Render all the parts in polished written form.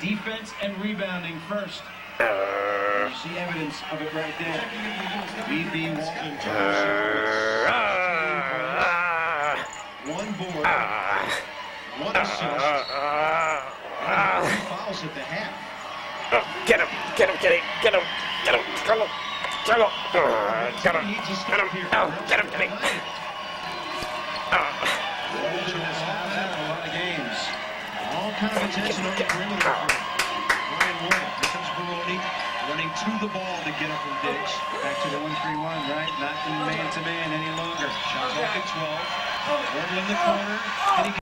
defense and rebounding first. You see evidence of it right there. B.B. Walton. One board. One assist. Three fouls at the half. Get him, Kenny, get him, struggle, get him, Kenny. Walton has fouled out in a lot of games. All kind of attention on the perimeter. Ryan Wood. Here comes Baroni running to the ball to get up from Diggs. Back to the 1-3-1, right? Not in man-to-man any longer. Shot clock at 12. Wardle in the corner. And he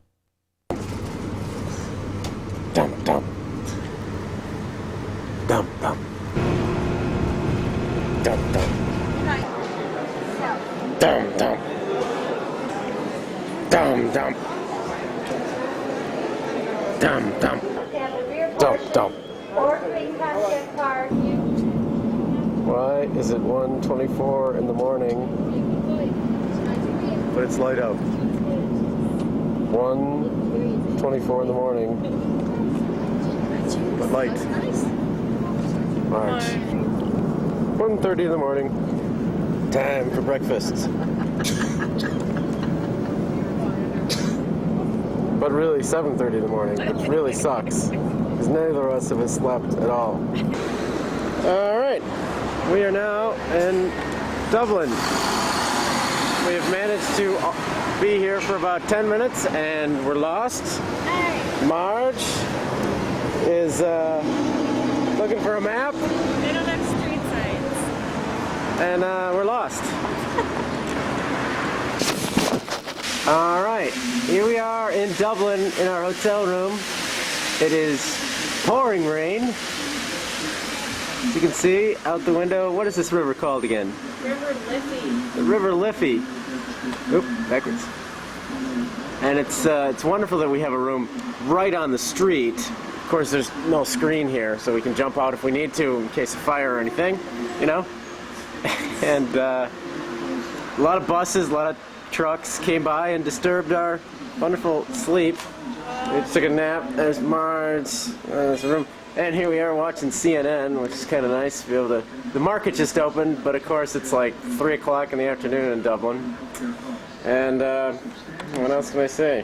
Dump. Why is it 1:24 in the morning? But it's light out. 1:24 in the morning. But light. March. 1:30 in the morning. Time for breakfast. But really 7:30 in the morning, which really sucks. Because neither of us have slept at all. Alright. We are now in Dublin. We have managed to be here for about 10 minutes and we're lost. Marge is looking for a map. They don't have street signs. And we're lost. Alright, here we are in Dublin in our hotel room. It is pouring rain. As you can see out the window, what is this river called again? River Liffey. The River Liffey. Oop, backwards. And it's wonderful that we have a room right on the street. Of course, there's no screen here, so we can jump out if we need to in case of fire or anything, you know? And a lot of buses, a lot of trucks came by and disturbed our wonderful sleep. We took a nap. There's Marge. There's a room. And here we are watching CNN, which is kind of nice to be able to... The market just opened, but of course it's like 3 o'clock in the afternoon in Dublin. And what else can I say?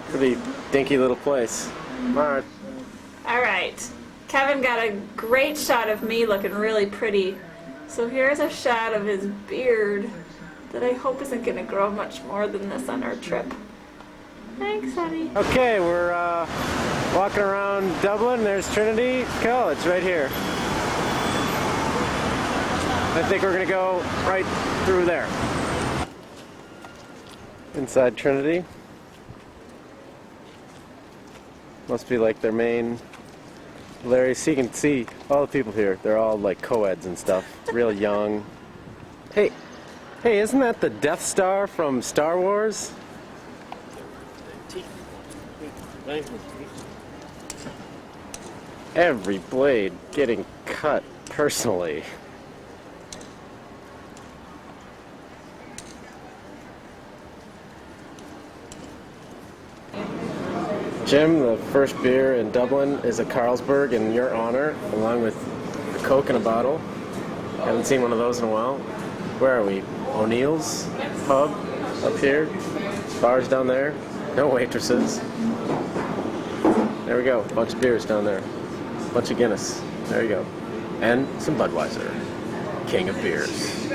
Pretty dinky little place. Marge. Alright, Kevin got a great shot of me looking really pretty. So here's a shot of his beard that I hope isn't going to grow much more than this on our trip. Thanks, honey. Okay, we're walking around Dublin. There's Trinity College right here. I think we're going to go right through there. Inside Trinity. Must be like their main... Larry, so you can see all the people here. They're all like co-eds and stuff. Real young. Hey, isn't that the Death Star from Star Wars? Every blade getting cut personally. Jim, the first beer in Dublin is a Carlsberg in your honor, along with a Coke in a bottle. Haven't seen one of those in a while. Where are we? O'Neill's pub up here. Bars down there. No waitresses. There we go. A bunch of beers down there. A bunch of Guinness. There you go. And some Budweiser. King of beers.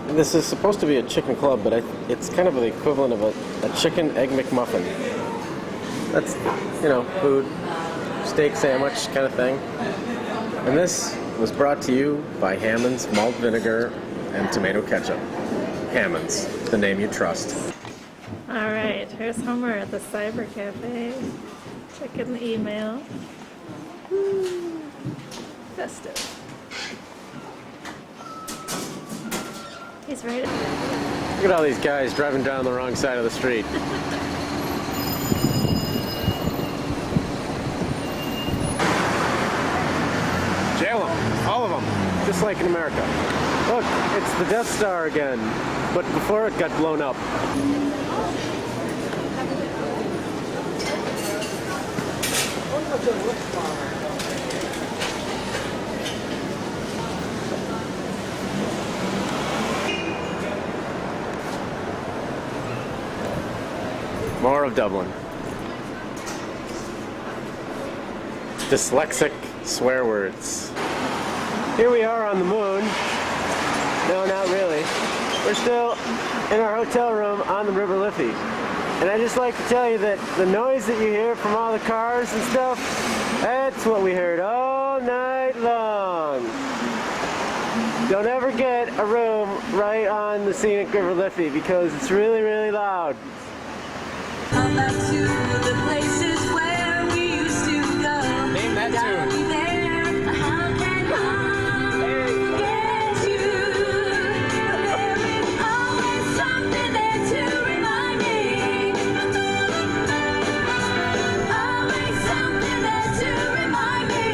This is supposed to be a chicken club, but it's kind of the equivalent of a chicken egg McMuffin. That's, you know, food, steak sandwich kind of thing. And this was brought to you by Hammond's malt vinegar and tomato ketchup. Hammond's, the name you trust. Alright, here's Homer at the Cyber Cafe. Checking the email. Woo. Festive. He's right. Look at all these guys driving down the wrong side of the street. Jail them, all of them, just like in America. Look, it's the Death Star again, but before it got blown up. More of Dublin. Dyslexic swear words. Here we are on the moon. No, not really. We're still in our hotel room on the River Liffey. And I just like to tell you that the noise that you hear from all the cars and stuff, that's what we heard all night long. Don't ever get a room right on the scenic River Liffey because it's really, really loud. Come back to the places where we used to go. Name that tune. There, how can I forget you? There is always something there to remind me. Always something there to remind me.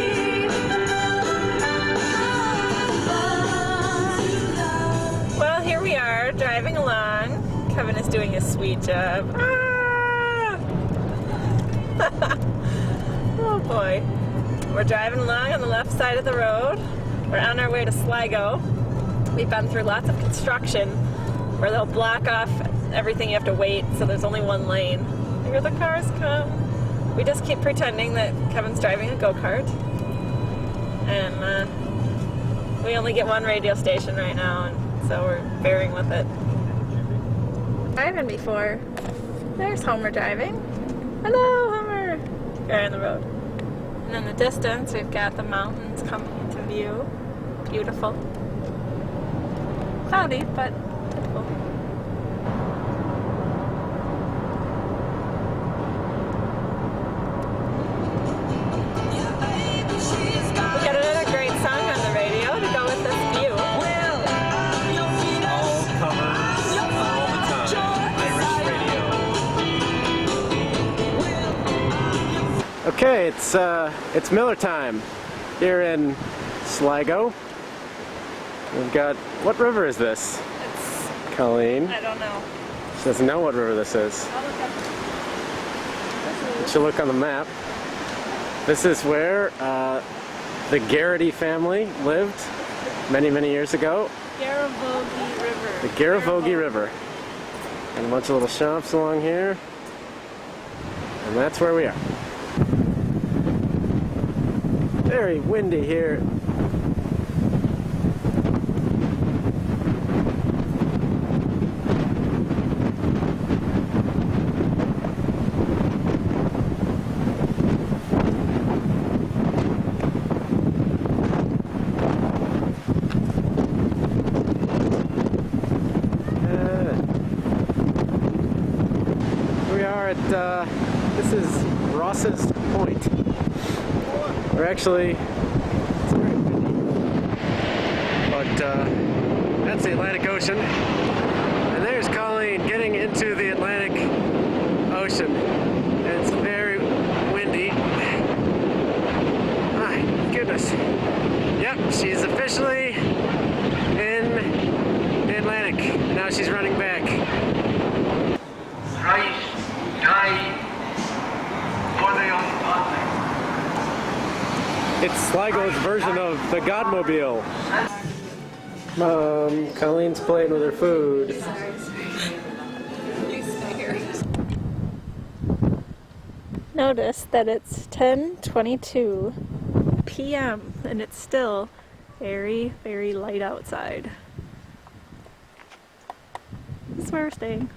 Well, here we are driving along. Kevin is doing a sweet job. Oh boy. We're driving along on the left side of the road. We're on our way to Sligo. We've been through lots of construction where they'll block off everything, you have to wait, so there's only one lane. Here the cars come. We just keep pretending that Kevin's driving a go-kart. And we only get one radio station right now, and so we're bearing with it. Driving before. There's Homer driving. Hello, Homer! We're on the road. And in the distance, we've got the mountains coming into view. Beautiful. Cloudy, but beautiful. We got another great song on the radio to go with this view. All covers, all the time. Irish radio. Okay, it's Miller time here in Sligo. We've got, what river is this? It's, Colleen. I don't know. She doesn't know what river this is. I'll look up. She'll look on the map. This is where the Garrity family lived many, many years ago. Garavogie River. The Garavogie River. And a bunch of little shops along here. And that's where we are. Very windy here. We are at, this is Ross's Point. We're actually, it's very windy, but that's the Atlantic Ocean. And there's Colleen getting into the Atlantic Ocean. And it's very windy. My goodness. Yep, she's officially in the Atlantic. Now she's running back. Christ died for the ungodly. It's Sligo's version of the Godmobile. Colleen's playing with her food. Notice that it's 10:22 p.m. and it's still very, very light outside. That's where we're staying.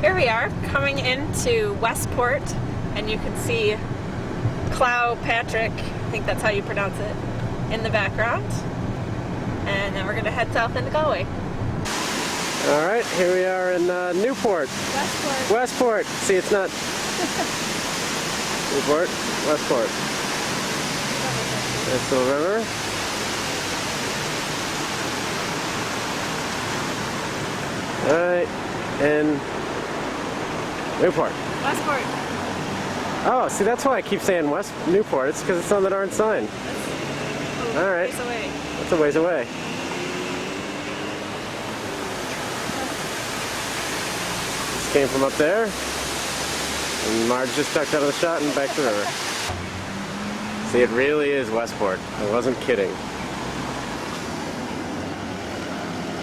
Here we are coming into Westport, and you can see Clough Patrick, I think that's how you pronounce it, in the background. And then we're going to head south into Galway. Alright, here we are in Newport. Westport. Westport. See, it's not Newport, Westport. There's the river. Alright, and Newport. Westport. Oh, see, that's why I keep saying West Newport. It's because it's on the darn sign. All right. Ways away. That's a ways away. came from up there. And Marge just ducked out of the shot and back to the river. See, it really is Westport. I wasn't kidding.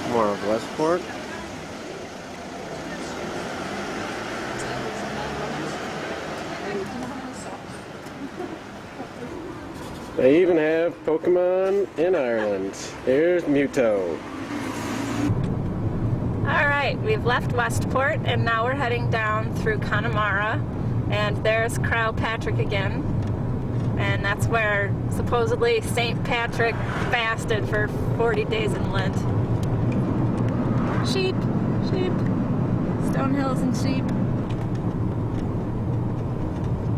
More of Westport. They even have Pokemon in Ireland. Here's Mewtwo. Alright, we've left Westport and now we're heading down through Connemara, and there's Crow Patrick again. And that's where supposedly St. Patrick fasted for 40 days in Lent. Sheep, sheep, Stonehills and sheep.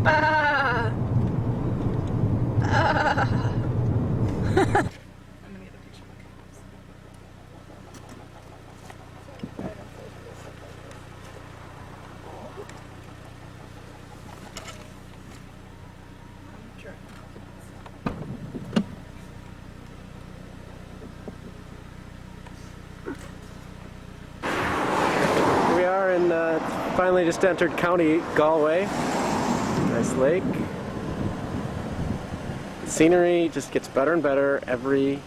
Ah! Ah! We are in, finally just entered County Galway. Nice lake. The scenery just gets better and better every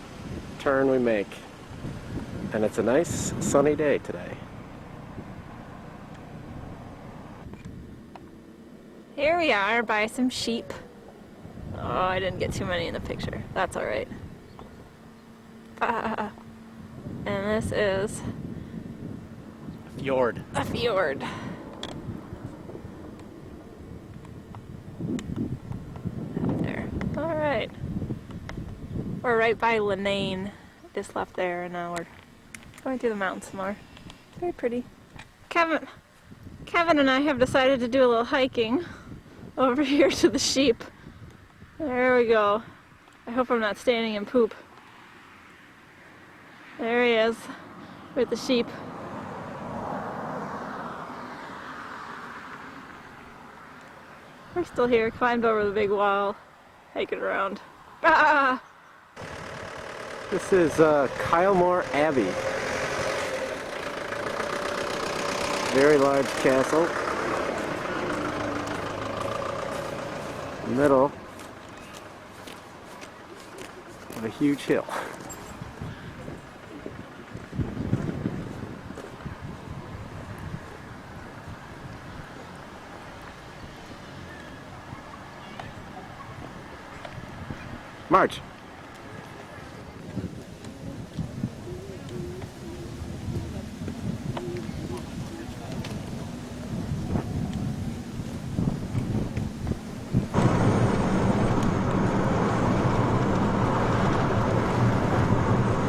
turn we make. And it's a nice sunny day today. Here we are by some sheep. Oh, I didn't get too many in the picture. That's alright. And this is Fjord. a fjord. There. Alright. We're right by Lenane. Just left there and now we're going through the mountains some more. Very pretty. Kevin and I have decided to do a little hiking over here to the sheep. There we go. I hope I'm not standing in poop. There he is with the sheep. We're still here, climbed over the big wall, hiking around. Ah! This is Kylemore Abbey. Very large castle. Middle of a huge hill. March.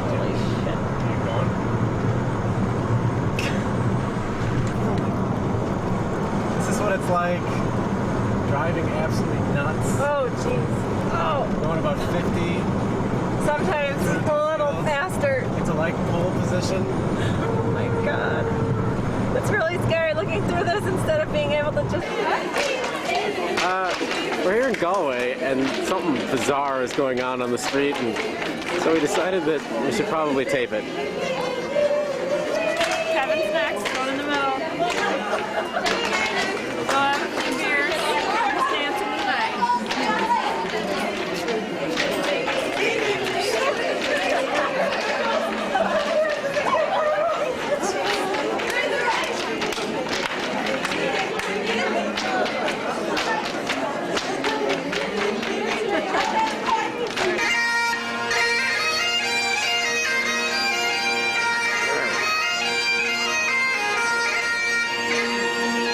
Holy shit. This is what it's like driving absolutely nuts. Oh jeez. Oh, Going about 50 sometimes a little faster. into like pole position. Oh my god. It's really scary looking through this instead of being able to just... We're here in Galway and something bizarre is going on the street, and so we decided that we should probably tape it. Kevin's next, going in the middle. Go have a few beers, just dancing tonight.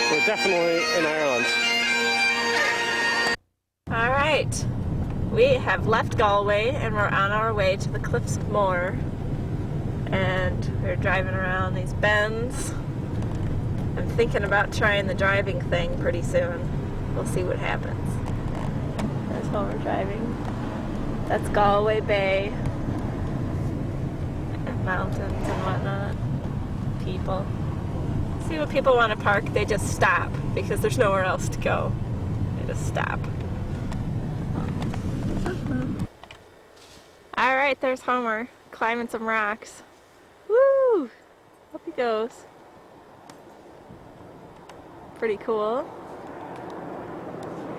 We're definitely in Ireland. Alright, we have left Galway and we're on our way to the Cliffs of Moher. And we're driving around these bends. I'm thinking about trying the driving thing pretty soon. We'll see what happens. That's while we're driving. That's Galway Bay. Mountains and whatnot. People. See what people want to park, they just stop because there's nowhere else to go. They just stop. Alright, there's Homer climbing some rocks. Woo! Up he goes. Pretty cool.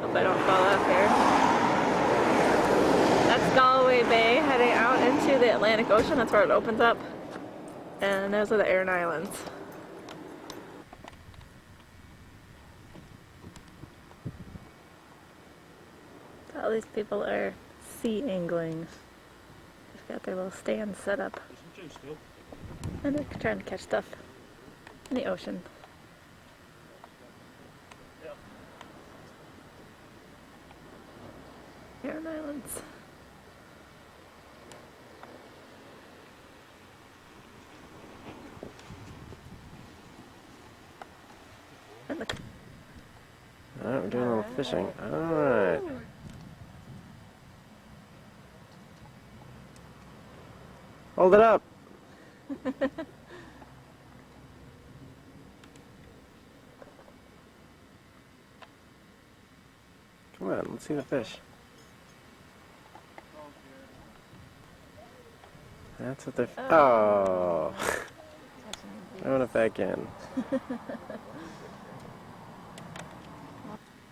Hope I don't fall off here. That's Galway Bay heading out into the Atlantic Ocean. That's where it opens up. And those are the Aran Islands. All these people are sea angling. They've got their little stands set up. And they're trying to catch stuff in the ocean. Aran Islands. And look. Alright, we're doing a little fishing. Alright. Hold it up! Come on, let's see the fish. That's what they're. Oh! I want it back in.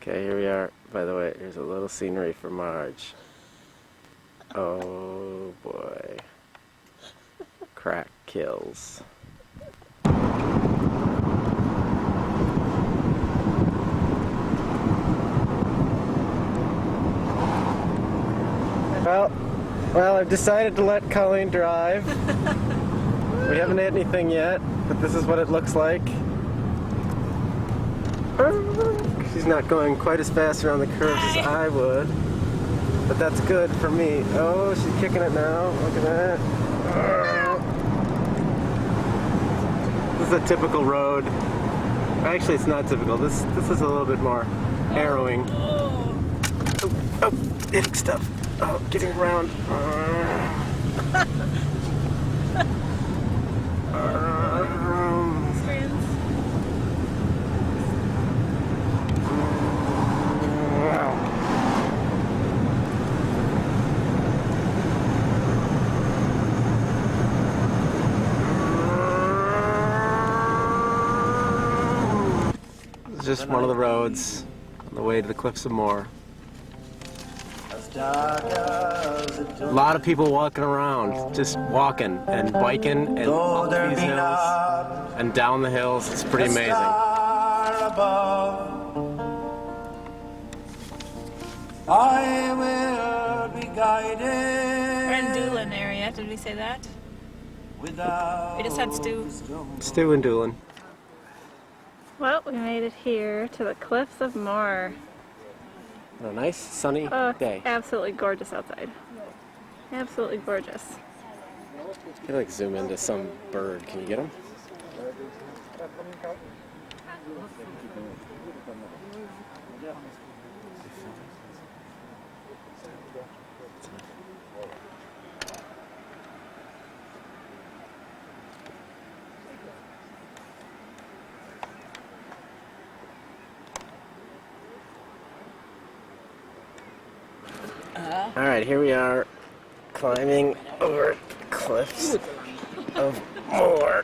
Okay, here we are. By the way, here's a little scenery for Marge. Oh boy. Crack kills. Well, I've decided to let Colleen drive. We haven't hit anything yet, but this is what it looks like. She's not going quite as fast around the curves as I would, but that's good for me. Oh, she's kicking it now. Look at that. This is a typical road. Actually, it's not typical. This is a little bit more harrowing. Oh, hitting stuff. Oh, getting around. It's just one of the roads on the way to the Cliffs of Moher. A lot of people walking around, just walking and biking and up these hills and down the hills. It's pretty amazing. I will be guided. We're in Doolin area. Did we say that? We just had Stu. Stu and Doolin. Well, we made it here to the Cliffs of Moher. A nice sunny Oh, day. absolutely gorgeous outside. Absolutely gorgeous. I feel like zoom into some bird. Can you get him? All right, here we are, climbing over the cliffs of Moher.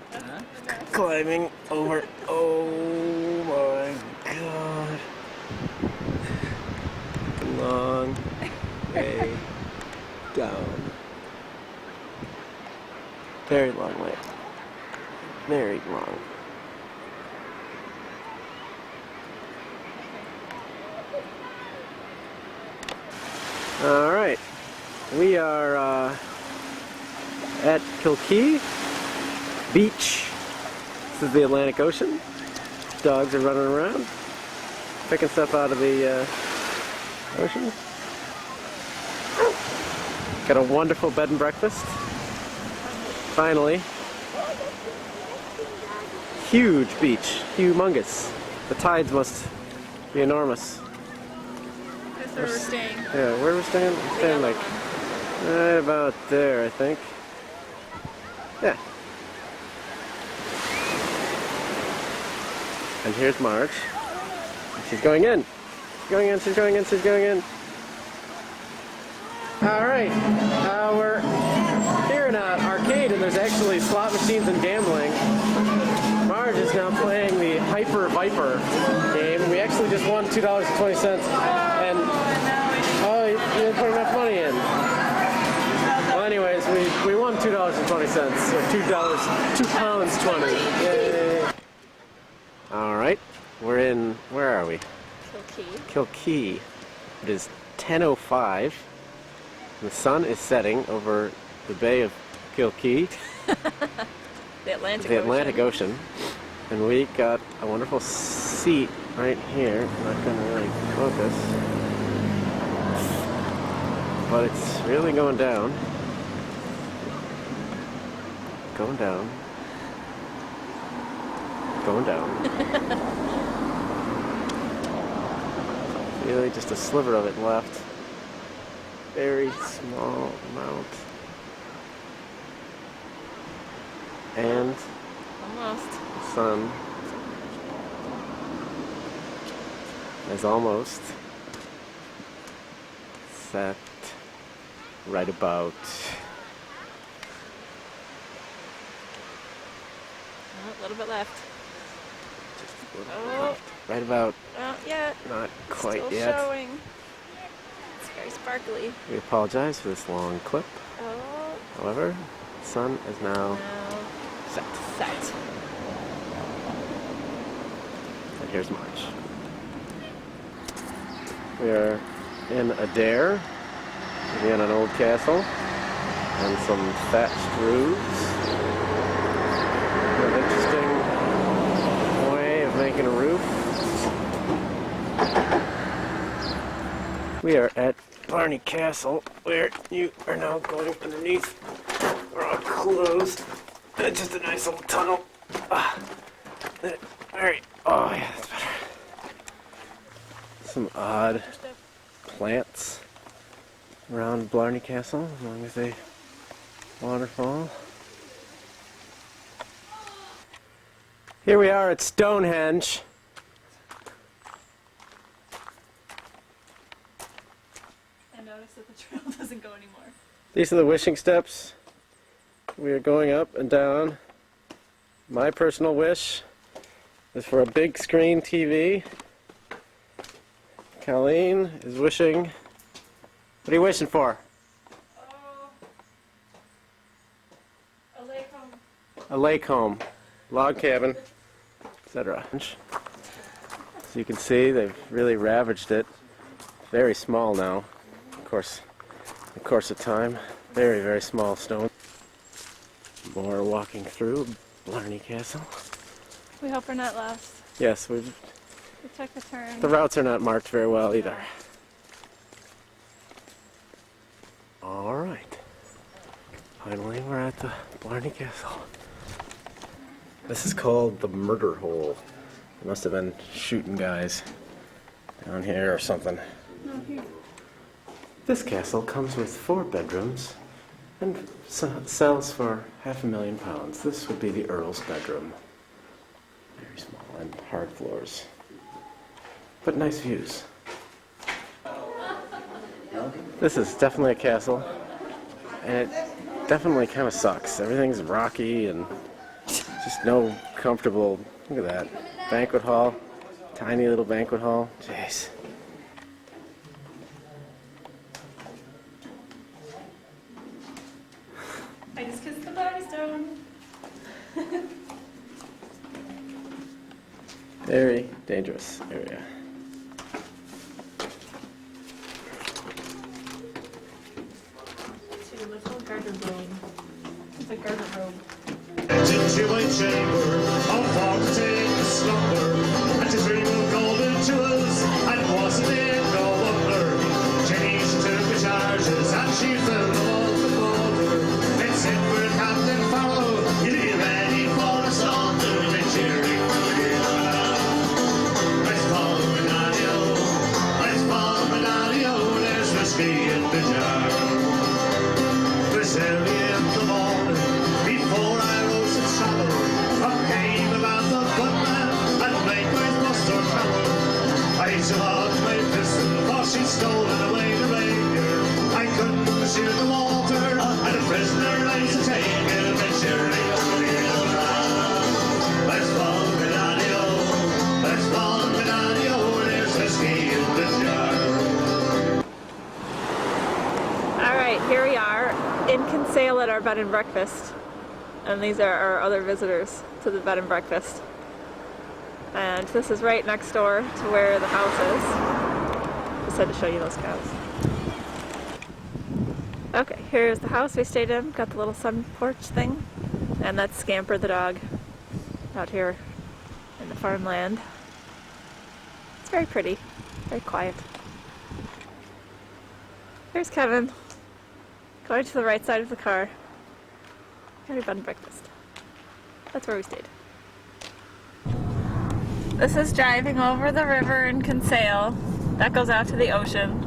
Climbing over. Oh my God! Long way down. Very long way. Very long. All right, we are at Kilkee Beach. This is the Atlantic Ocean. Dogs are running around, picking stuff out of the ocean. Got a wonderful bed and breakfast. Finally. Huge beach, humongous. The tides must be enormous. That's where we're staying. Yeah, where we're staying? We're staying like right about there, I think. Yeah. And here's Marge. She's going in. She's going in, she's going in, she's going in. Alright. We're here in an arcade and there's actually slot machines and gambling. Marge is now playing the Hyper Viper game. We just won $2.20, and oh, you didn't put enough money in. Well, anyways, we won $2.20, or £2.20. Yay! All right, we're in. Where are we? Kilkee. Kilkee. It is 10:05. The sun is setting over the Bay of Kilkee, The Atlantic the Ocean. Atlantic Ocean, and we got a wonderful seat right here. Not going to really focus, but it's really going down. Going down. Going down. Really just a sliver of it left. Very small amount. And Almost. the sun is almost set right about. Oh, a little bit left. Just a little Oh. bit left. Right about. Not yet. Not quite Still yet. showing. It's very sparkly. We apologize for this long clip. Oh, However, the sun is now now set. set. And here's March. We are in Adair, in an old castle, and some thatched roofs. An interesting way of making a roof. We are at Blarney Castle, where you are now going underneath. We're all closed. It's just a nice little tunnel. Alright. Oh, yeah, that's better. Some odd plants around Blarney Castle, along with a waterfall. Here we are at Stonehenge. I noticed that the trail doesn't go anymore. These are the wishing steps. We are going up and down. My personal wish is for a big screen TV. Colleen is wishing. What are you wishing for? Oh, a lake home. A lake home, log cabin, etc. So you can see they've really ravaged it. Very small now. Of course, in the course of time, very, very small stone. More walking through Blarney Castle. We hope we're not lost. Yes, We took a turn. the routes are not marked very well either. All right. Finally, we're at the Blarney Castle. This is called the murder hole. They must have been shooting guys down here or something. This castle comes with 4 bedrooms and sells for £500,000. This would be the Earl's bedroom. Very small and hard floors. But nice views. This is definitely a castle, and it definitely kind of sucks. Everything's rocky and just no comfortable. Look at that. Banquet hall. Tiny little banquet hall. Jeez. I just kissed the Blarney Stone. Very dangerous area. To a little garter robe. It's a garter robe. Into a chamber of vaulted slumber, and to dream of golden jewels, and wasn't it no wonder? Jenny she took the charges, and she fell off the border. Then sent for Captain Farlow, you be ready for the slaughter. Then cheering, let's follow Menadio, let's follow Menadio, there's whiskey in the jar. This early in the morning, before I rose and traveled, up came about the footman and likewise Buster Fowler. I shot my pistol, for she'd stolen away the reindeer. I couldn't pursue the water, and a prisoner I to take it. And surely let's fall Menadio, let's fall Menadio, Kinsale at our bed and breakfast, and these are our other visitors to the bed and breakfast. And this is right next door to where the house is. Just had to show you those cows. Okay, here's the house we stayed in. Got the little sun porch thing, and that's Scamper the dog out here in the farmland. It's very pretty, very quiet. Here's Kevin, going to the right side of the car. Very bed and breakfast. That's where we stayed. This is driving over the river in Kinsale. That goes out to the ocean.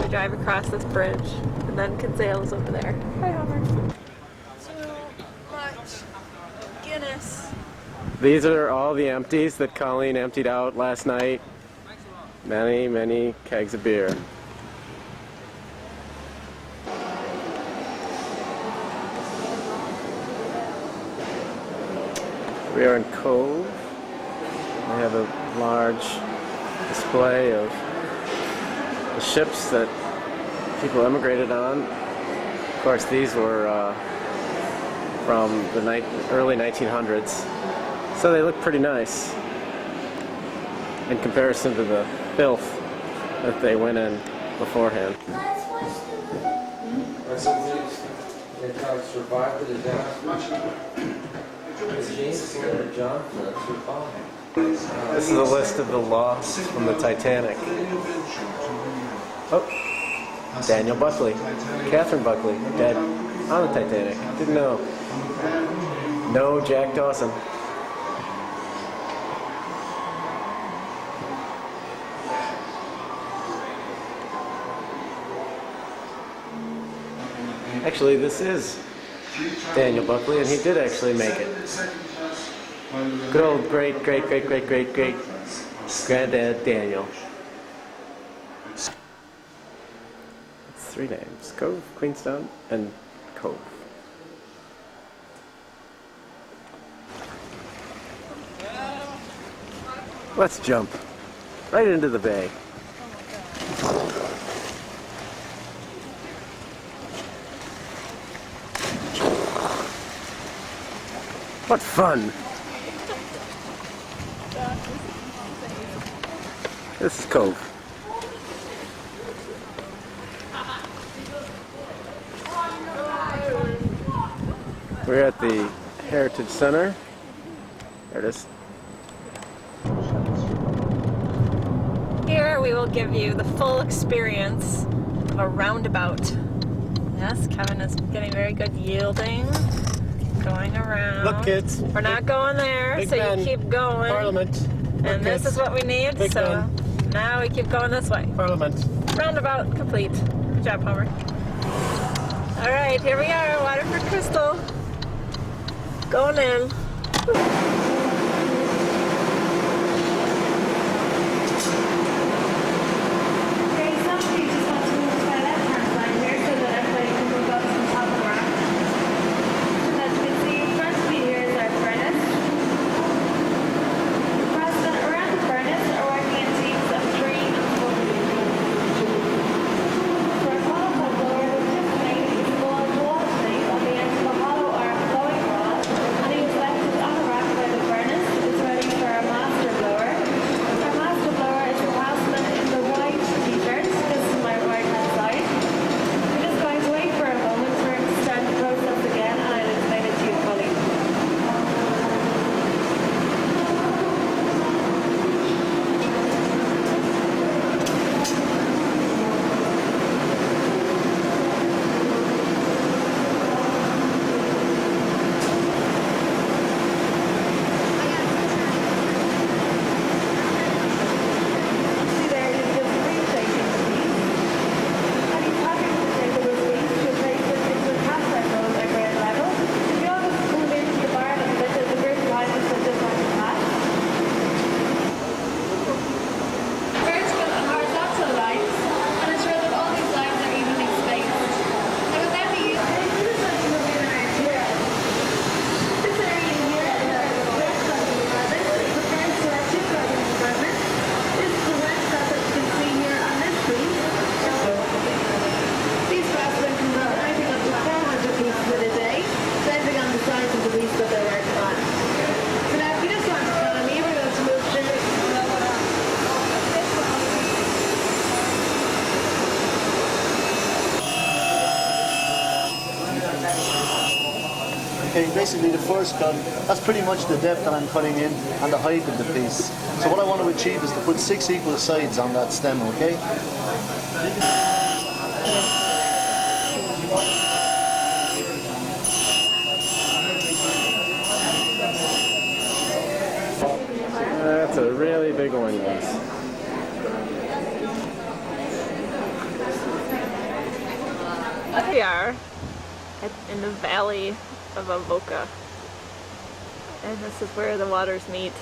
We drive across this bridge, and then Kinsale is over there. Hi, Homer. Too much Guinness. These are all the empties that Colleen emptied out last night. Many, many kegs of beer. We are in Cove. We have a large display of the ships that people emigrated on. Of course, these were from the early 1900s, so they look pretty nice in comparison to the filth that they went in beforehand. This is a list of the lost from the Titanic. Oh, Daniel Buckley, Catherine Buckley, dead on the Titanic. Didn't know. No Jack Dawson. Actually, this is Daniel Buckley, and he did actually make it. Good old great granddad Daniel. It's 3 names: Cove, Queenstown, and Cove. Let's jump right into the bay. What fun! This is Cove. We're at the Heritage Center. There it is. Here we will give you the full experience of a roundabout. Yes, Kevin is getting very good yielding. Going around. Look, kids. We're not going there, Big so Ben. you keep going. Parliament. And this is what we need, Big so Ben. now we keep going this way. Parliament. Roundabout complete. Good job, Homer. All right, here we are, Waterford Crystal. Going in. Okay, somebody just wants to move to my left-hand side here so that everybody can move up to the top of the rack. As you can see, in front of me here is our furnace. Around the furnace are working in teams of 3 and 4 people. For a qualified blower, the technique is blown water tank on the end of a hollow arm blowing rod, and he is left on the rack where the Okay, basically the first gun, that's pretty much the depth that I'm cutting in and the height of the piece. So what I want to achieve is to put 6 equal sides on that stem, okay? That's a really big one, guys. We are in the valley of Avoca, and this is where the waters meet,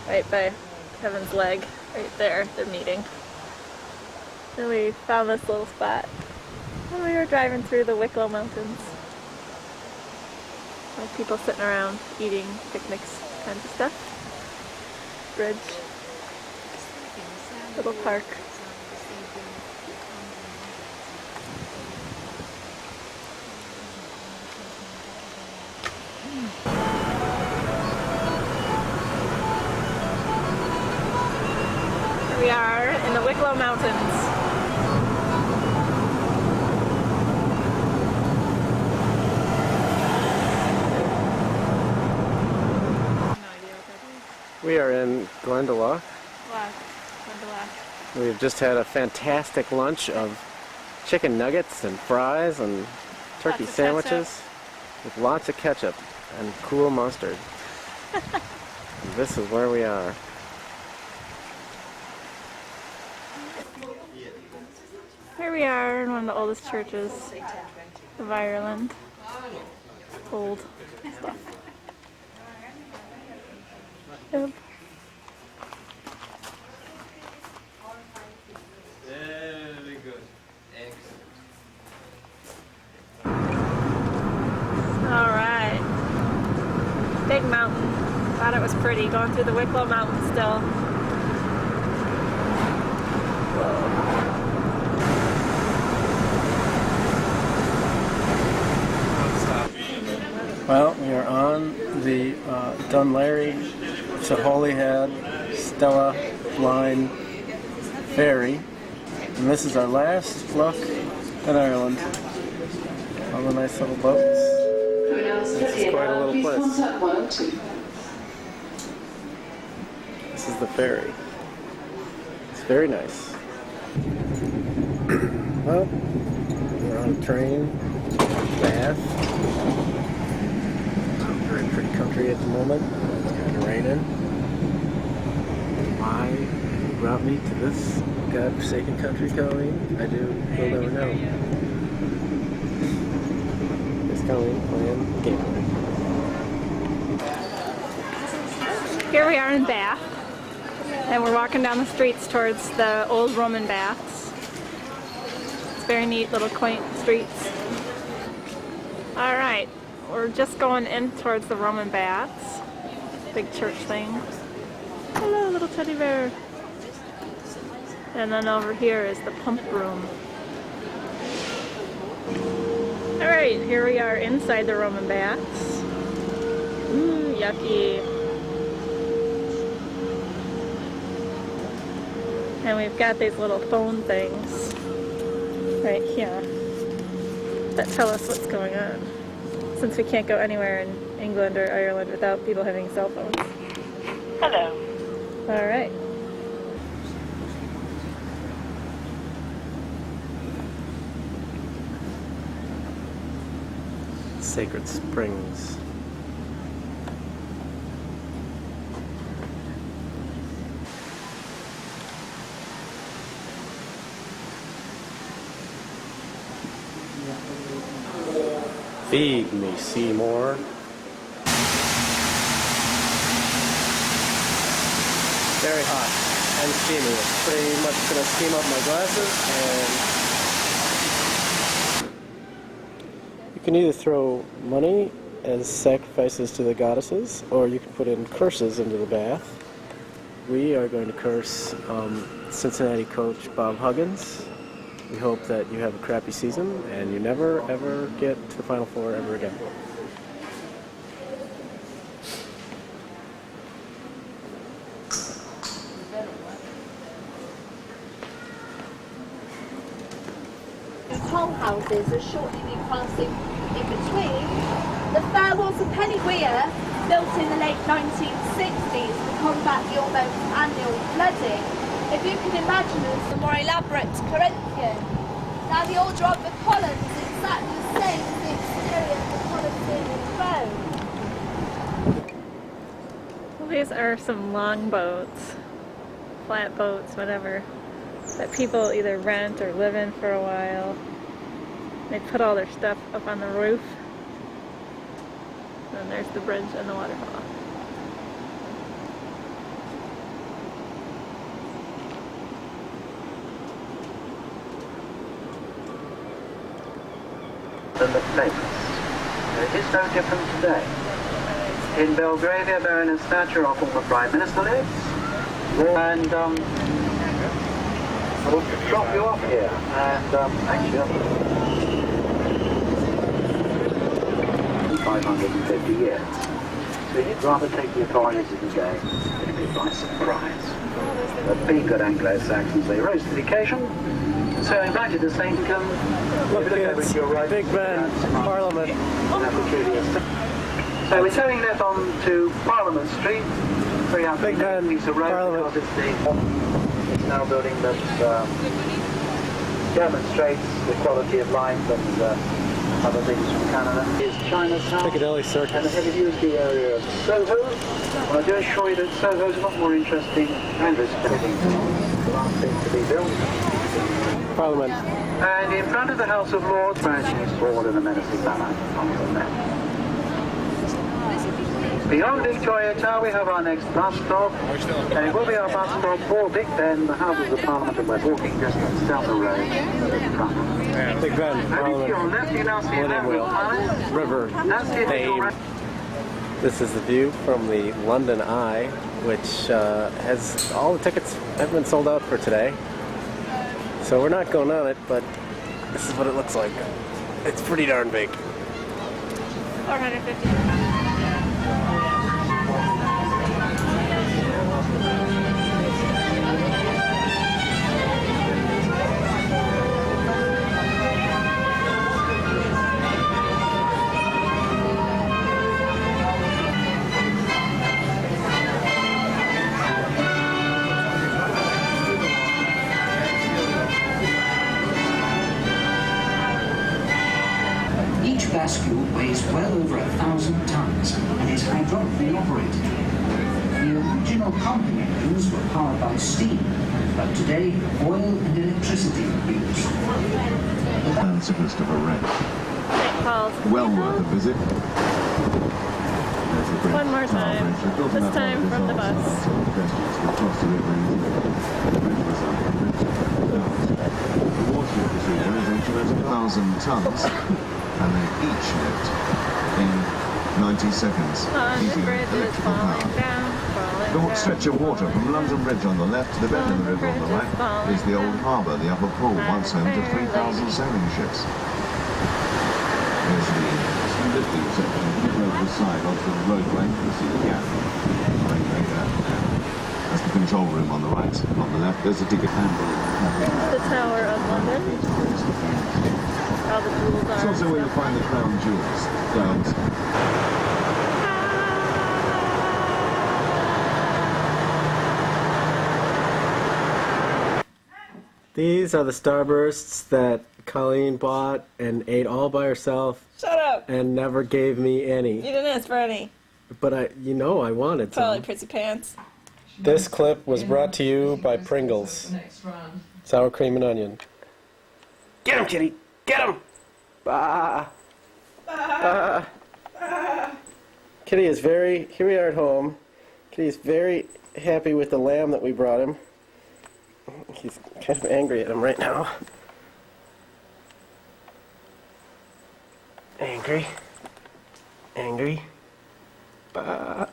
right by Kevin's leg, right there, they're meeting. And we found this little spot, and we were driving through the Wicklow Mountains. Like people sitting around eating, picnics, kinds of stuff. Bridge, little park. Here we are in the Wicklow Mountains. We are in Glendalough. Wow, We've just had a fantastic lunch of chicken nuggets and fries and turkey Lots of sandwiches with lots of ketchup and cool mustard. And this is where we are. Here we are in one of the oldest churches of Ireland. Old stuff. Yep. Very good. Excellent. Alright. Big mountain. Thought it was pretty going through the Wicklow Mountain still. Well, we are on the Dunleary to Holyhead Stella Line ferry, and this is our last look at Ireland. All the nice little boats. This is quite a little place. This is the ferry. It's very nice. Well, we're on a train, Bath. Very pretty country at the moment. It's kind of raining. Why you brought me to this godforsaken country, Colleen? We'll never know. It's Colleen playing gameplay. Here we are in Bath, and we're walking down the streets towards the old Roman baths. It's very neat, little quaint streets. Alright, we're just going in towards the Roman baths. Big church thing. Hello, little teddy bear. And then over here is the pump room. Alright, here we are inside the Roman baths. Ooh, yucky. And we've got these little phone things right here that tell us what's going on, since we can't go anywhere in England or Ireland without people having cell phones. Hello. All right. Sacred Springs. Feed me, Seymour. Very hot and steamy. It's pretty much going to steam up my glasses. And you can either throw money as sacrifices to the goddesses, or you can put in curses into the bath. We are going to curse Cincinnati coach Bob Huggins. We hope that you have a crappy season and you never ever get to the Final Four ever again. Toll houses are shortly be passing in between. The fair was a penny weir built in the late 1960s to combat the almost annual flooding. If you can imagine this, the more elaborate Corinthian. Now the order of the columns is exactly the same as the exterior of the Colosseum Rome. These are some long boats, flat boats, whatever, that people either rent or live in for a while. They put all their stuff up on the roof. And there's the bridge and the waterfall. Than the famous. It is no different today. In Belgravia, Baroness Thatcher or former Prime Minister lives, and I will drop you off here, and actually 550 years. So you'd rather take the authorities of the day than be by surprise. But being good Anglo-Saxons, they rose to the occasion. So I invited the Saint to come. Look, kids, Big Ben, Parliament. So we're turning left on to Parliament Street. Big Ben, piece of road Parliament. it's now building that demonstrates the quality of life and other things from Canada. Is Chinatown. Piccadilly Circus. And ahead of you is the area of Soho. Well, I do assure you that Soho is a lot more interesting and visiting. The last thing to be built. Parliament. And in front of the House of Lords, branching is forward in a menacing manner on the left. Beyond Victoria Tower, we have our next bus stop, and it will be our bus stop for Big Ben, the Houses of Parliament, and we're walking distance down the road in front. Big Ben, And to Parliament. your left, you now see Millennium Lambeth Wheel. Palace. River That's the official Thames. This is the view from the London Eye, which has all the tickets have been sold out for today. So we're not going on it, but this is what it looks like. It's pretty darn big. 450. Each bascule weighs well over 1,000 tons and is hydraulically operated. The original pumping engines were powered by steam, but today oil and electricity are used. And Sir Christopher Wren. St. Paul's. Well worth a visit. One more time. This time from the bus. The water procedure is 1,000 tons, and they each lived in 90 seconds. The using bridge is electrical falling power. down, falling The down. stretch of water from London Bridge on the left to the bend in the river on the right is the old harbour, the Upper Pool, once home to 3,000 sailing ships. There's the lifting section over the side onto the roadway. You see the gap. That's the control room on the right. On the left, there's the ticket handle. The Tower of London. All the jewels It's are. also where you find the crown jewels. Diamonds. These are the Starbursts that Colleen bought and ate all by herself Shut up! and never gave me You any. didn't ask for any. But I wanted Probably some. Prissy Pants. This clip was brought to you by Pringles. Sour cream and onion. Get him, kitty! Get him! Bah! Bah! Kitty is here we are at home. Kitty is very happy with the lamb that we brought him. He's kind of angry at him right now. Angry. Angry. Bah.